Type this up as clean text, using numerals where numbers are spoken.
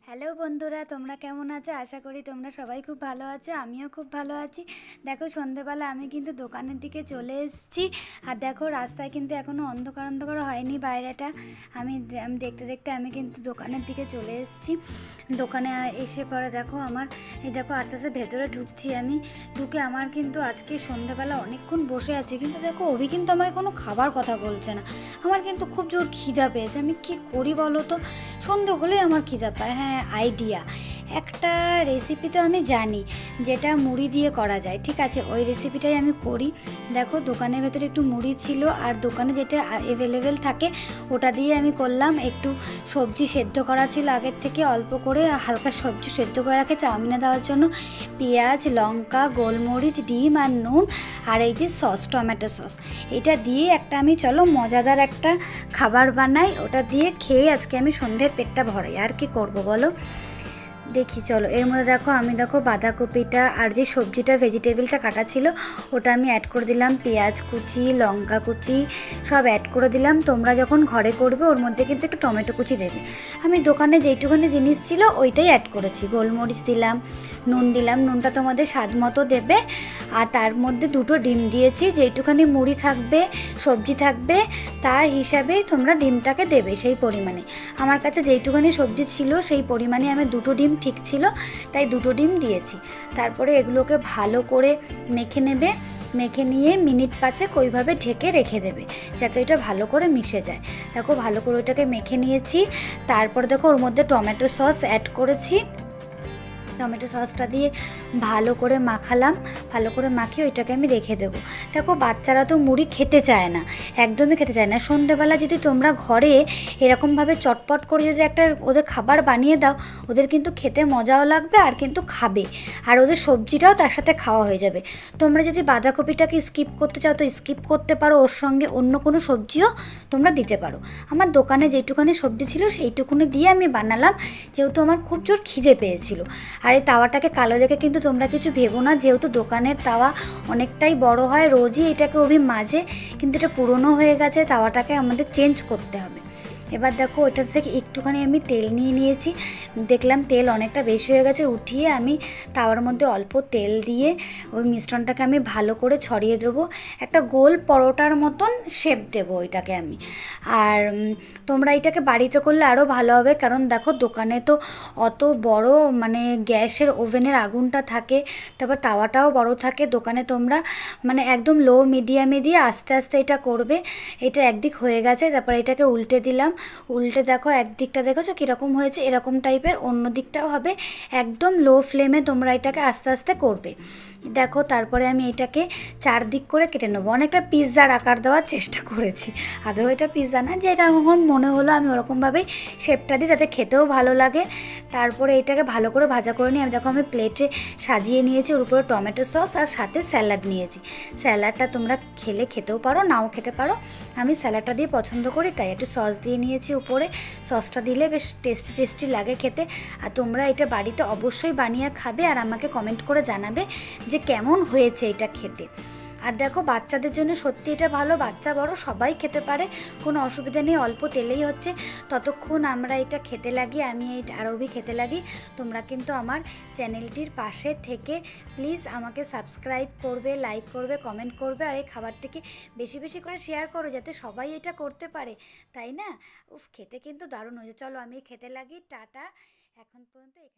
Hello বন্ধুরা, তোমরা কেমন আছো? আশা করি তোমরা সবাই খুব ভালো আছো। আমিও খুব ভালো আছি। দেখো, সন্ধেবেলা আমি কিন্তু দোকানের দিকে চলে এসেছি। আর দেখো, রাস্তায় কিন্তু এখনও অন্ধকার অন্ধকার হয়নি বাইরেটা। আমি দেখতে দেখতে আমি কিন্তু দোকানের দিকে চলে এসেছি। দোকানে এসে পরে দেখো দেখো আস্তে আস্তে ভেতরে ঢুকছি। আমি ঢুকে আমার কিন্তু আজকে সন্ধেবেলা অনেকক্ষণ বসে আছি, কিন্তু দেখো অভি কিন্তু আমাকে কোনো খাবার কথা বলছে না। আমার কিন্তু খুব জোর খিদা পেয়েছে। আমি কি করি বলো তো? সন্ধে হলেই আমার খিদা পায়। হ্যাঁ, আইডিয়া একটা রেসিপি তো আমি জানি, যেটা মুড়ি দিয়ে করা যায়। ঠিক আছে, ওই রেসিপিটাই আমি করি। দেখো, দোকানের ভেতরে একটু মুড়ি ছিল, আর দোকানে যেটা অ্যাভেলেবেল থাকে ওটা দিয়ে আমি করলাম। একটু সবজি সেদ্ধ করা ছিল আগের থেকে, অল্প করে হালকা সবজি সেদ্ধ করে রাখে চাউমিনে দেওয়ার জন্য। পেঁয়াজ, লঙ্কা, গোলমরিচ, ডিম আর নুন, আর এই যে সস, টমেটো সস, এটা দিয়ে একটা আমি চলো মজাদার একটা খাবার বানাই। ওটা দিয়ে খেয়ে আজকে আমি সন্ধ্যের পেটটা ভরাই। আর কি করব বলো? দেখি চলো। এর মধ্যে দেখো বাঁধাকপিটা আর যে সবজিটা ভেজিটেবলটা কাটা ছিল ওটা আমি অ্যাড করে দিলাম। পেঁয়াজ কুচি, লঙ্কা কুচি সব অ্যাড করে দিলাম। তোমরা যখন ঘরে করবে ওর মধ্যে কিন্তু একটু টমেটো কুচি দেবে। আমি দোকানে যেইটুখানি জিনিস ছিল ওইটাই অ্যাড করেছি। গোলমরিচ দিলাম, নুন দিলাম, নুনটা তোমাদের স্বাদ মতো দেবে। আর তার মধ্যে দুটো ডিম দিয়েছি। যেইটুখানি মুড়ি থাকবে, সবজি থাকবে, তার হিসাবে তোমরা ডিমটাকে দেবে সেই পরিমাণে। আমার কাছে যেইটুখানি সবজি ছিল সেই পরিমাণে আমি দুটো ডিম ঠিক ছিল, তাই দুটো ডিম দিয়েছি। তারপরে এগুলোকে ভালো করে মেখে নেবে। মেখে নিয়ে মিনিট 5 ওইভাবে ঢেকে রেখে দেবে, যাতে ওইটা ভালো করে মিশে যায়। দেখো, ভালো করে ওইটাকে মেখে নিয়েছি। তারপর দেখো ওর মধ্যে টমেটো সস অ্যাড করেছি। টমেটো সসটা দিয়ে ভালো করে মাখালাম। ভালো করে মাখিয়ে ওইটাকে আমি রেখে দেবো। দেখো, বাচ্চারা তো মুড়ি খেতে চায় না, একদমই খেতে চায় না। সন্ধেবেলা যদি তোমরা ঘরে এরকমভাবে চটপট করে যদি একটা ওদের খাবার বানিয়ে দাও, ওদের কিন্তু খেতে মজাও লাগবে আর কিন্তু খাবে। আর ওদের সবজিটাও তার সাথে খাওয়া হয়ে যাবে। তোমরা যদি বাঁধাকপিটাকে স্কিপ করতে চাও তো স্কিপ করতে পারো, ওর সঙ্গে অন্য কোনো সবজিও তোমরা দিতে পারো। আমার দোকানে যেটুখানি সবজি ছিল সেইটুকুনি দিয়ে আমি বানালাম, যেহেতু আমার খুব জোর খিদে পেয়েছিল। আর এই তাওয়াটাকে কালো দেখে কিন্তু তোমরা কিছু ভেবো না, যেহেতু দোকানের তাওয়া অনেকটাই বড় হয়, রোজই এটাকে মাঝে, কিন্তু এটা পুরনো হয়ে গেছে, তাওয়াটাকে আমাদের চেঞ্জ করতে হবে। এবার দেখো, ওইটা থেকে একটুখানি আমি তেল নিয়ে নিয়েছি। দেখলাম তেল অনেকটা বেশি হয়ে গেছে, উঠিয়ে আমি তাওয়ার মধ্যে অল্প তেল দিয়ে ওই মিশ্রণটাকে আমি ভালো করে ছড়িয়ে দেবো। একটা গোল পরোটার মতন শেপ দেবো ওইটাকে আমি। আর তোমরা এটাকে বাড়িতে করলে আরও ভালো হবে, কারণ দেখো দোকানে তো অত বড় মানে গ্যাসের ওভেনের আগুনটা থাকে, তারপর তাওয়াটাও বড় থাকে। দোকানে তোমরা মানে একদম লো মিডিয়ামে দিয়ে আস্তে আস্তে এটা করবে। এটা একদিক হয়ে গেছে, তারপর এটাকে উল্টে দিলাম। উল্টে দেখো, একদিকটা দেখেছো কীরকম হয়েছে, এরকম টাইপের অন্য দিকটাও হবে। একদম লো ফ্লেমে তোমরা এটাকে আস্তে আস্তে করবে। দেখো, তারপরে আমি এটাকে চারদিক করে কেটে নেবো। অনেকটা পিৎজার আকার দেওয়ার চেষ্টা করেছি, আদৌ এটা পিৎজা না, যেটা আমার মনে হলো আমি ওরকমভাবেই শেপটা দিই, যাতে খেতেও ভালো লাগে। তারপরে এটাকে ভালো করে ভাজা করে নিয়ে আমি প্লেটে সাজিয়ে নিয়েছি। ওর উপরে টমেটো সস আর সাথে স্যালাড নিয়েছি। স্যালাডটা তোমরা খেতেও পারো, নাও খেতে পারো। আমি স্যালাডটা দিয়ে পছন্দ করি, তাই একটু সস দিয়ে নিয়েছি উপরে। সসটা দিলে বেশ টেস্টি টেস্টি লাগে খেতে। আর তোমরা এটা বাড়িতে অবশ্যই বানিয়ে খাবে, আর আমাকে কমেন্ট করে জানাবে যে কেমন হয়েছে এটা খেতে। আর দেখো, বাচ্চাদের জন্য সত্যি এটা ভালো, বাচ্চা বড় সবাই খেতে পারে, কোনো অসুবিধা নেই। অল্প তেলেই হচ্ছে। ততক্ষণ আমরা এটা খেতে লাগি, আমি এই আরবি খেতে লাগি। তোমরা কিন্তু আমার চ্যানেলটির পাশে থেকে প্লিজ আমাকে সাবস্ক্রাইব করবে, লাইক করবে, কমেন্ট করবে, আর এই খাবারটিকে বেশি বেশি করে শেয়ার করো, যাতে সবাই এটা করতে পারে, তাই না? উফ, খেতে কিন্তু দারুণ হয়েছে। চলো আমি খেতে লাগি। টাটা। এখন পর্যন্ত এখানে।